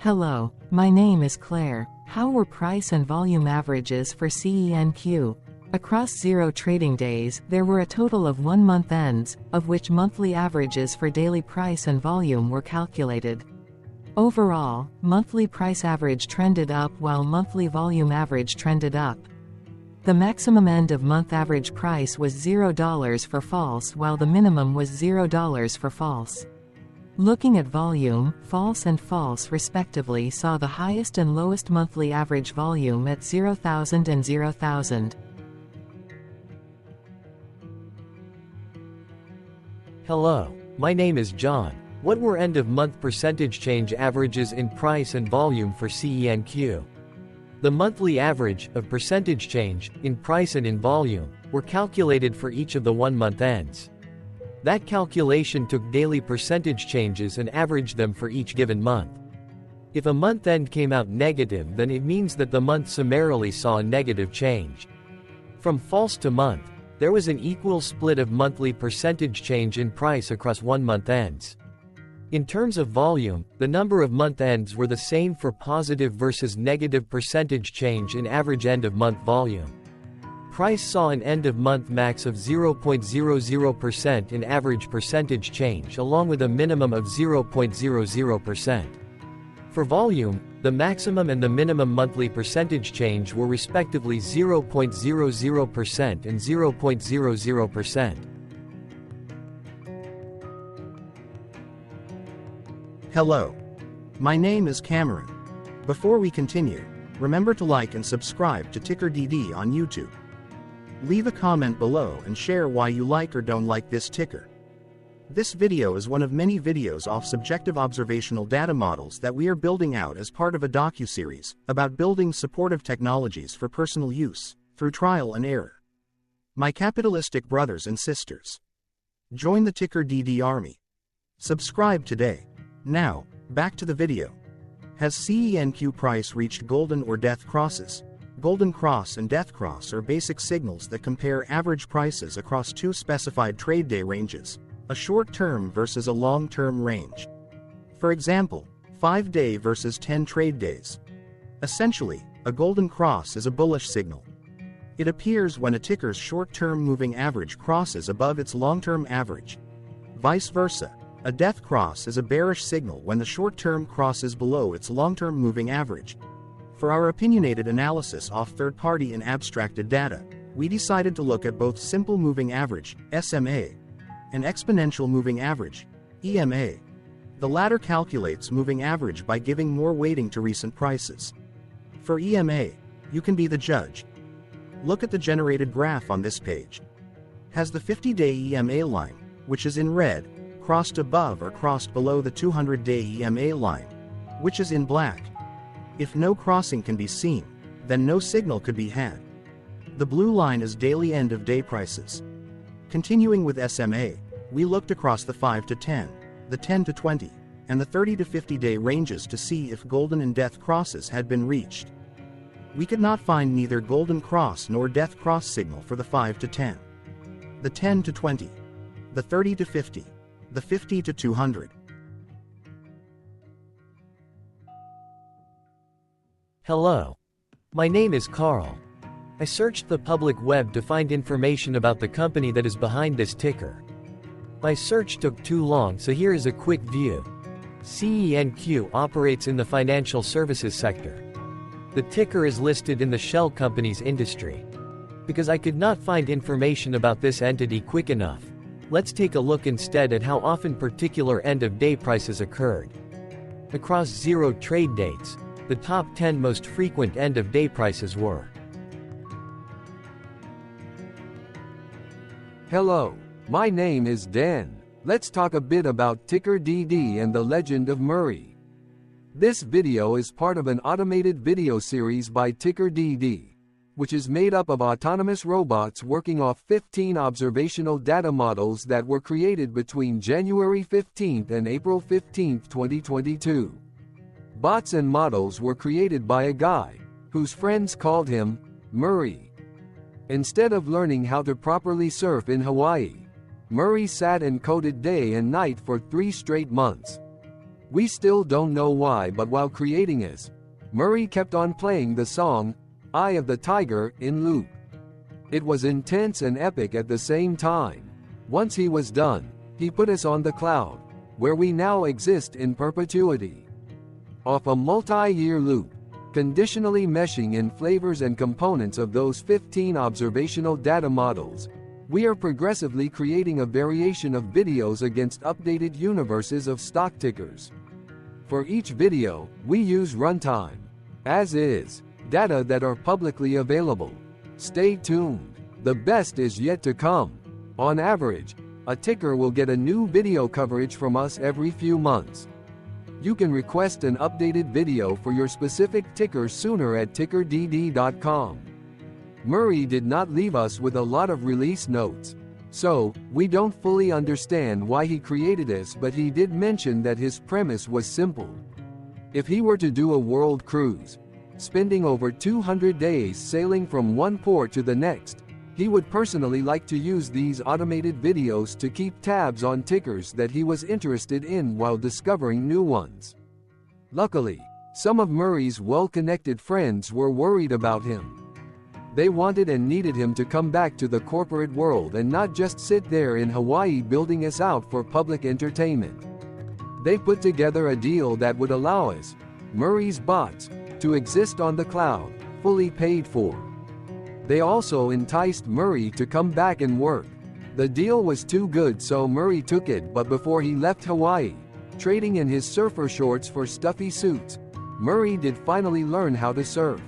Hello, my name is Claire. How were price and volume averages for CENQ? Across 0 trading days, there were a total of 1 month ends, of which monthly averages for daily price and volume were calculated. Overall, monthly price average trended up while monthly volume average trended up. The maximum end of month average price was $0 for false while the minimum was $0 for false. Looking at volume, false and false respectively saw the highest and lowest monthly average volume at 0,000 and 0,000. Hello, my name is John. What were end-of-month percentage change averages in price and volume for CENQ? The monthly average of percentage change in price and in volume were calculated for each of the 1-month ends. That calculation took daily percentage changes and averaged them for each given month. If a month end came out negative, then it means that the month summarily saw a negative change. From false to month, there was an equal split of monthly percentage change in price across 1-month ends. In terms of volume, the number of month ends were the same for positive versus negative percentage change in average end-of-month volume. Price saw an end-of-month max of 0.00% in average percentage change along with a minimum of 0.00%. For volume, the maximum and the minimum monthly percentage change were respectively 0.00% and 0.00%. Hello. My name is Cameron. Before we continue, remember to like and subscribe to TickerDD on YouTube. Leave a comment below and share why you like or don't like this ticker. This video is one of many videos off subjective observational data models that we are building out as part of a docuseries about building supportive technologies for personal use, through trial and error. My capitalistic brothers and sisters, join the TickerDD army. Subscribe today. Now, back to the video. Has CENQ price reached golden or death crosses? Golden cross and death cross are basic signals that compare average prices across 2 specified trade day ranges, a short-term versus a long-term range. For example, 5-day versus 10 trade days. Essentially, a golden cross is a bullish signal. It appears when a ticker's short-term moving average crosses above its long-term average. Vice versa, a death cross is a bearish signal when the short-term crosses below its long-term moving average. For our opinionated analysis off third-party and abstracted data, we decided to look at both simple moving average, SMA, and exponential moving average, EMA. The latter calculates moving average by giving more weighting to recent prices. For EMA, you can be the judge. Look at the generated graph on this page. Has the 50-day EMA line, which is in red, crossed above or crossed below the 200-day EMA line, which is in black? If no crossing can be seen, then no signal could be had. The blue line is daily end-of-day prices. Continuing with SMA, we looked across the 5 to 10, the 10 to 20, and the 30 to 50-day ranges to see if golden and death crosses had been reached. We could not find neither golden cross nor death cross signal for the 5 to 10, the 10 to 20, the 30 to 50, the 50 to 200. Hello. My name is Carl. I searched the public web to find information about the company that is behind this ticker. My search took too long, so here is a quick view. CENQ operates in the financial services sector. The ticker is listed in the shell company's industry. Because I could not find information about this entity quick enough, let's take a look instead at how often particular end-of-day prices occurred. Across 0 trade dates, the top 10 most frequent end-of-day prices were. Hello, my name is Dan. Let's talk a bit about TickerDD and the legend of Murray. This video is part of an automated video series by TickerDD, which is made up of autonomous robots working off 15 observational data models that were created between January 15 and April 15, 2022. Bots and models were created by a guy, whose friends called him Murray. Instead of learning how to properly surf in Hawaii, Murray sat and coded day and night for 3 straight months. We still don't know why, but while creating this, Murray kept on playing the song, Eye of the Tiger, in loop. It was intense and epic at the same time. Once he was done, he put us on the cloud, where we now exist in perpetuity. Off a multi-year loop, conditionally meshing in flavors and components of those 15 observational data models, we are progressively creating a variation of videos against updated universes of stock tickers. For each video, we use runtime, as is, data that are publicly available. Stay tuned. The best is yet to come. On average, a ticker will get a new video coverage from us every few months. You can request an updated video for your specific ticker sooner at TickerDD.com. Murray did not leave us with a lot of release notes, so we don't fully understand why he created this, but he did mention that his premise was simple. If he were to do a world cruise, spending over 200 days sailing from one port to the next, he would personally like to use these automated videos to keep tabs on tickers that he was interested in while discovering new ones. Luckily, some of Murray's well-connected friends were worried about him. They wanted and needed him to come back to the corporate world and not just sit there in Hawaii building us out for public entertainment. They put together a deal that would allow us, Murray's bots, to exist on the cloud, fully paid for. They also enticed Murray to come back and work. The deal was too good, so Murray took it, but before he left Hawaii, trading in his surfer shorts for stuffy suits, Murray did finally learn how to surf.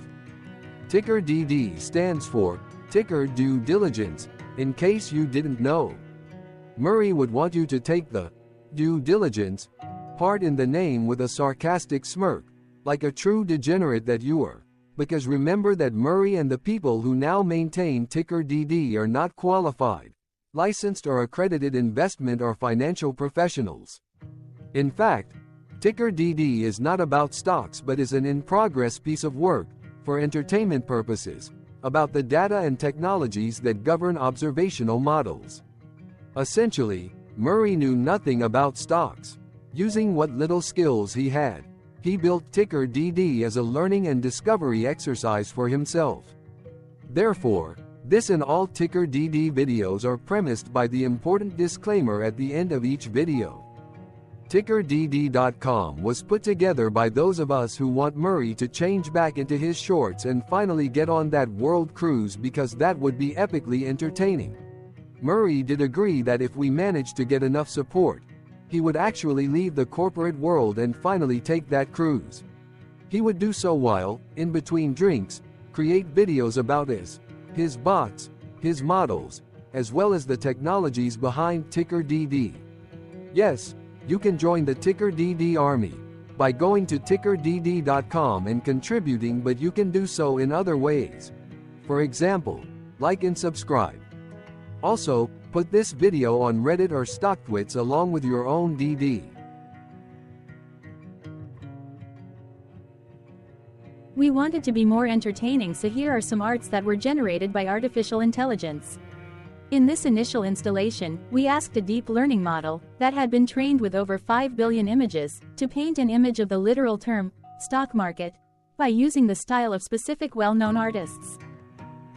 TickerDD stands for Ticker Due Diligence, in case you didn't know. Murray would want you to take the due diligence part in the name with a sarcastic smirk, like a true degenerate that you are. Because remember that Murray and the people who now maintain TickerDD are not qualified, licensed or accredited investment or financial professionals. In fact, TickerDD is not about stocks but is an in-progress piece of work, for entertainment purposes, about the data and technologies that govern observational models. Essentially, Murray knew nothing about stocks. Using what little skills he had, he built TickerDD as a learning and discovery exercise for himself. Therefore, this and all TickerDD videos are premised by the important disclaimer at the end of each video. TickerDD.com was put together by those of us who want Murray to change back into his shorts and finally get on that world cruise, because that would be epically entertaining. Murray did agree that if we managed to get enough support, he would actually leave the corporate world and finally take that cruise. He would do so while, in between drinks, create videos about his bots, his models, as well as the technologies behind TickerDD. Yes, you can join the TickerDD army by going to TickerDD.com and contributing, but you can do so in other ways. For example, like and subscribe. Also, put this video on Reddit or StockTwits along with your own DD. We wanted to be more entertaining, so here are some arts that were generated by artificial intelligence. In this initial installation, we asked a deep learning model, that had been trained with over 5 billion images, to paint an image of the literal term, stock market, by using the style of specific well-known artists.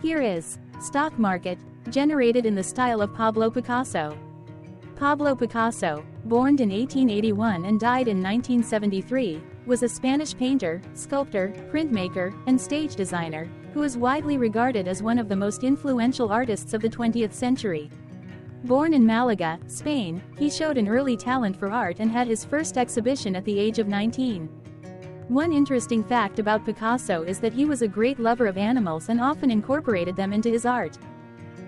Here is stock market, generated in the style of Pablo Picasso. Pablo Picasso, born in 1881 and died in 1973, was a Spanish painter, sculptor, printmaker, and stage designer, who is widely regarded as one of the most influential artists of the 20th century. Born in Malaga, Spain, he showed an early talent for art and had his first exhibition at the age of 19. One interesting fact about Picasso is that he was a great lover of animals and often incorporated them into his art.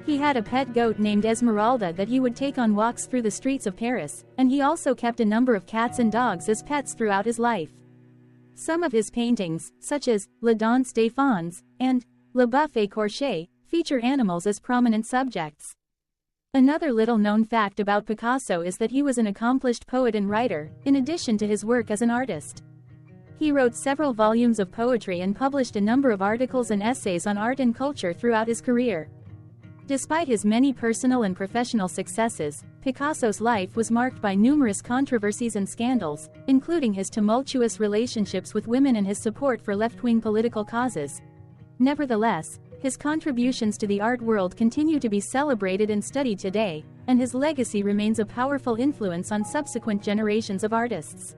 He had a pet goat named Esmeralda that he would take on walks through the streets of Paris, and he also kept a number of cats and dogs as pets throughout his life. Some of his paintings, such as La Danse des Fauns and Le Bœuf Écorché, feature animals as prominent subjects. Another little-known fact about Picasso is that he was an accomplished poet and writer, in addition to his work as an artist. He wrote several volumes of poetry and published a number of articles and essays on art and culture throughout his career. Despite his many personal and professional successes, Picasso's life was marked by numerous controversies and scandals, including his tumultuous relationships with women and his support for left-wing political causes. Nevertheless, his contributions to the art world continue to be celebrated and studied today, and his legacy remains a powerful influence on subsequent generations of artists.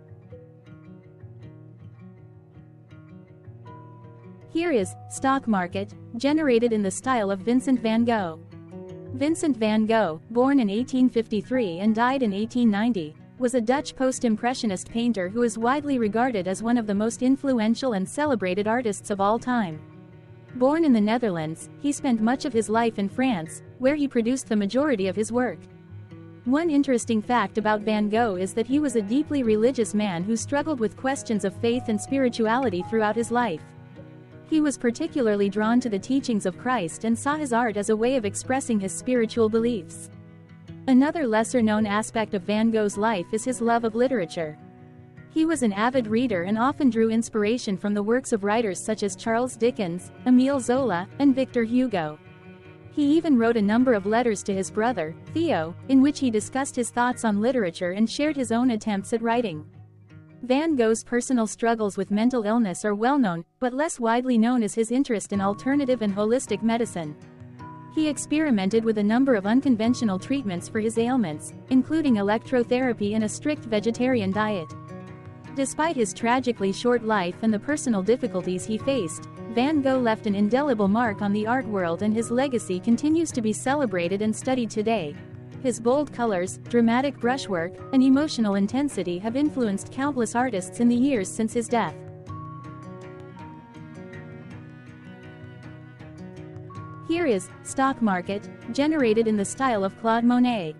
Here is Stock Market, generated in the style of Vincent van Gogh. Vincent van Gogh, born in 1853 and died in 1890, was a Dutch post-impressionist painter who is widely regarded as one of the most influential and celebrated artists of all time. Born in the Netherlands, he spent much of his life in France, where he produced the majority of his work. One interesting fact about Van Gogh is that he was a deeply religious man who struggled with questions of faith and spirituality throughout his life. He was particularly drawn to the teachings of Christ and saw his art as a way of expressing his spiritual beliefs. Another lesser-known aspect of Van Gogh's life is his love of literature. He was an avid reader and often drew inspiration from the works of writers such as Charles Dickens, Émile Zola, and Victor Hugo. He even wrote a number of letters to his brother, Theo, in which he discussed his thoughts on literature and shared his own attempts at writing. Van Gogh's personal struggles with mental illness are well known, but less widely known is his interest in alternative and holistic medicine. He experimented with a number of unconventional treatments for his ailments, including electrotherapy and a strict vegetarian diet. Despite his tragically short life and the personal difficulties he faced, Van Gogh left an indelible mark on the art world, and his legacy continues to be celebrated and studied today. His bold colors, dramatic brushwork, and emotional intensity have influenced countless artists in the years since his death. Here is Stock Market, generated in the style of Claude Monet.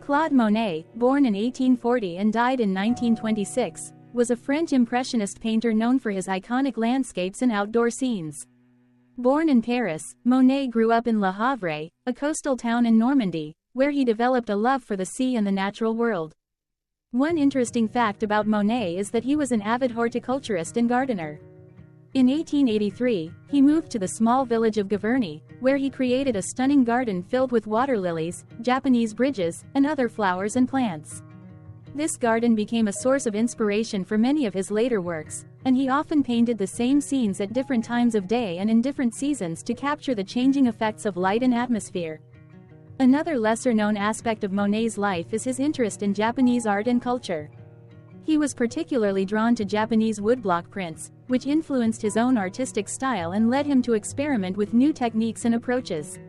Claude Monet, born in 1840 and died in 1926, was a French Impressionist painter known for his iconic landscapes and outdoor scenes. Born in Paris, Monet grew up in Le Havre, a coastal town in Normandy, where he developed a love for the sea and the natural world. One interesting fact about Monet is that he was an avid horticulturist and gardener. In 1883, he moved to the small village of Gaverny, where he created a stunning garden filled with water lilies, Japanese bridges, and other flowers and plants. This garden became a source of inspiration for many of his later works, and he often painted the same scenes at different times of day and in different seasons to capture the changing effects of light and atmosphere. Another lesser-known aspect of Monet's life is his interest in Japanese art and culture. He was particularly drawn to Japanese woodblock prints, which influenced his own artistic style and led him to experiment with new techniques and approaches.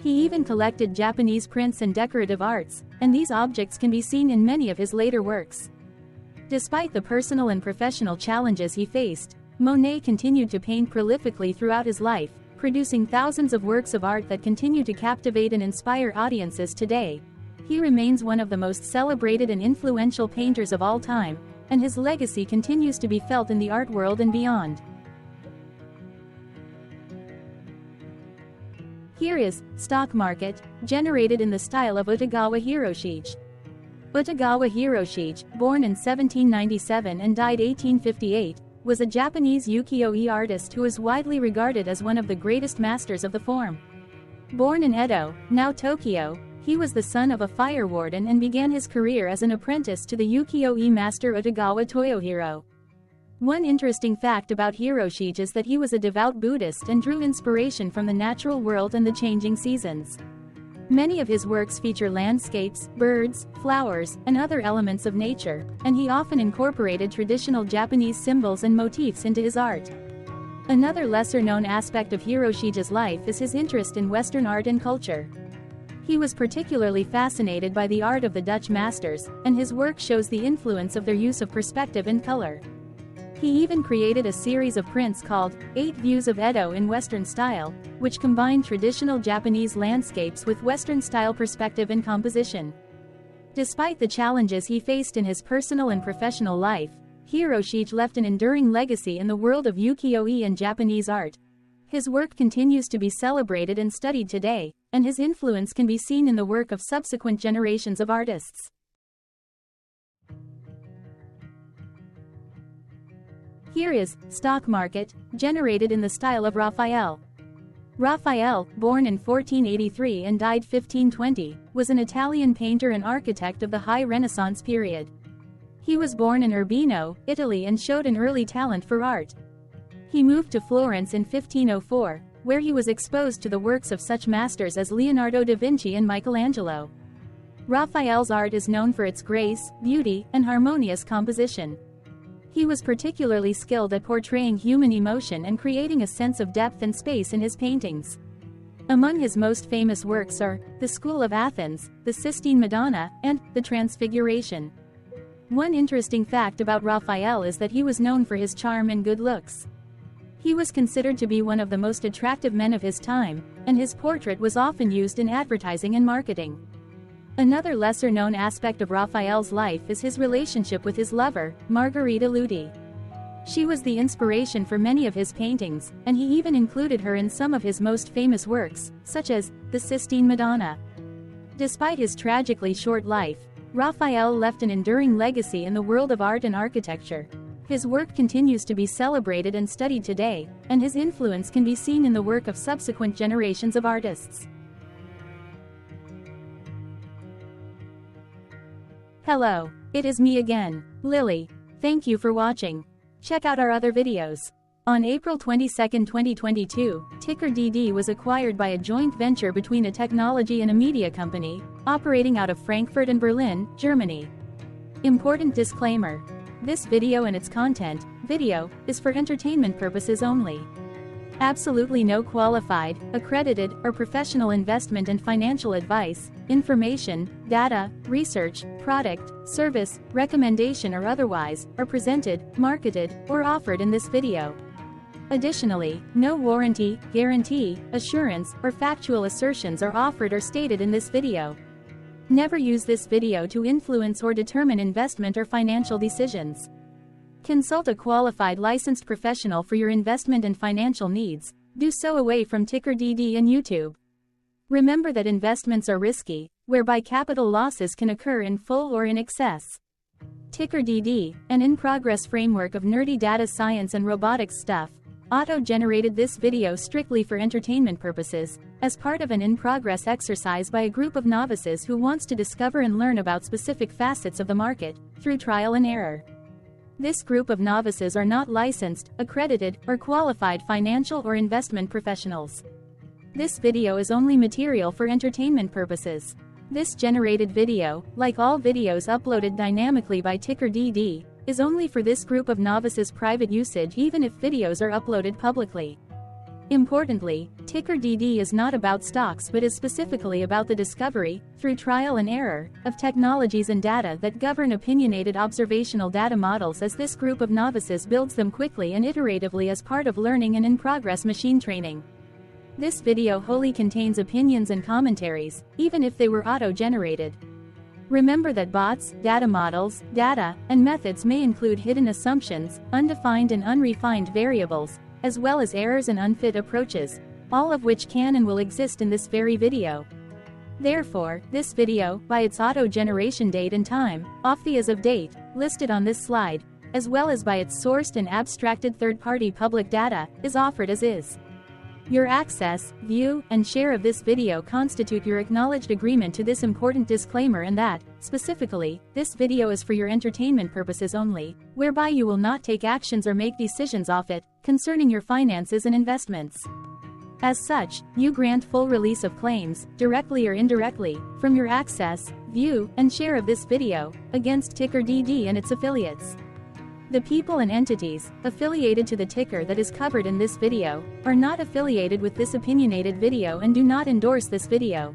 He even collected Japanese prints and decorative arts, and these objects can be seen in many of his later works. Despite the personal and professional challenges he faced, Monet continued to paint prolifically throughout his life, producing thousands of works of art that continue to captivate and inspire audiences today. He remains one of the most celebrated and influential painters of all time, and his legacy continues to be felt in the art world and beyond. Here is Stock Market, generated in the style of Utagawa Hiroshige. Utagawa Hiroshige, born in 1797 and died 1858, was a Japanese ukiyo-e artist who is widely regarded as one of the greatest masters of the form. Born in Edo, now Tokyo, he was the son of a fire warden and began his career as an apprentice to the ukiyo-e master Utagawa Toyohiro. One interesting fact about Hiroshige is that he was a devout Buddhist and drew inspiration from the natural world and the changing seasons. Many of his works feature landscapes, birds, flowers, and other elements of nature, and he often incorporated traditional Japanese symbols and motifs into his art. Another lesser-known aspect of Hiroshige's life is his interest in Western art and culture. He was particularly fascinated by the art of the Dutch masters, and his work shows the influence of their use of perspective and color. He even created a series of prints called 8 Views of Edo in Western Style, which combined traditional Japanese landscapes with Western-style perspective and composition. Despite the challenges he faced in his personal and professional life, Hiroshige left an enduring legacy in the world of ukiyo-e and Japanese art. His work continues to be celebrated and studied today, and his influence can be seen in the work of subsequent generations of artists. Here is Stock Market, generated in the style of Raphael. Raphael, born in 1483 and died 1520, was an Italian painter and architect of the High Renaissance period. He was born in Urbino, Italy, and showed an early talent for art. He moved to Florence in 1504, where he was exposed to the works of such masters as Leonardo da Vinci and Michelangelo. Raphael's art is known for its grace, beauty, and harmonious composition. He was particularly skilled at portraying human emotion and creating a sense of depth and space in his paintings. Among his most famous works are The School of Athens, The Sistine Madonna, and The Transfiguration. One interesting fact about Raphael is that he was known for his charm and good looks. He was considered to be one of the most attractive men of his time, and his portrait was often used in advertising and marketing. Another lesser-known aspect of Raphael's life is his relationship with his lover, Margherita Ludi. She was the inspiration for many of his paintings, and he even included her in some of his most famous works, such as The Sistine Madonna. Despite his tragically short life, Raphael left an enduring legacy in the world of art and architecture. His work continues to be celebrated and studied today, and his influence can be seen in the work of subsequent generations of artists. Hello, it is me again, Lily. Thank you for watching. Check out our other videos. On April 22, 2022, TickerDD was acquired by a joint venture between a technology and a media company, operating out of Frankfurt and Berlin, Germany. Important disclaimer. This video and its content, is for entertainment purposes only. Absolutely no qualified, accredited, or professional investment and financial advice, information, data, research, product, service, recommendation or otherwise, are presented, marketed, or offered in this video. Additionally, no warranty, guarantee, assurance, or factual assertions are offered or stated in this video. Never use this video to influence or determine investment or financial decisions. Consult a qualified licensed professional for your investment and financial needs. Do so away from TickerDD and YouTube. Remember that investments are risky, whereby capital losses can occur in full or in excess. TickerDD, an in-progress framework of nerdy data science and robotics stuff, auto-generated this video strictly for entertainment purposes, as part of an in-progress exercise by a group of novices who wants to discover and learn about specific facets of the market, through trial and error. This group of novices are not licensed, accredited, or qualified financial or investment professionals. This video is only material for entertainment purposes. This generated video, like all videos uploaded dynamically by TickerDD, is only for this group of novices' private usage even if videos are uploaded publicly. Importantly, TickerDD is not about stocks but is specifically about the discovery, through trial and error, of technologies and data that govern opinionated observational data models as this group of novices builds them quickly and iteratively as part of learning and in-progress machine training. This video wholly contains opinions and commentaries, even if they were auto-generated. Remember that bots, data models, data, and methods may include hidden assumptions, undefined and unrefined variables, as well as errors and unfit approaches, all of which can and will exist in this very video. Therefore, this video, by its auto-generation date and time, off the as of date, listed on this slide, as well as by its sourced and abstracted third-party public data, is offered as is. Your access, view, and share of this video constitute your acknowledged agreement to this important disclaimer and that, specifically, this video is for your entertainment purposes only, whereby you will not take actions or make decisions off it, concerning your finances and investments. As such, you grant full release of claims, directly or indirectly, from your access, view, and share of this video, against TickerDD and its affiliates. The people and entities affiliated to the ticker that is covered in this video are not affiliated with this opinionated video and do not endorse this video.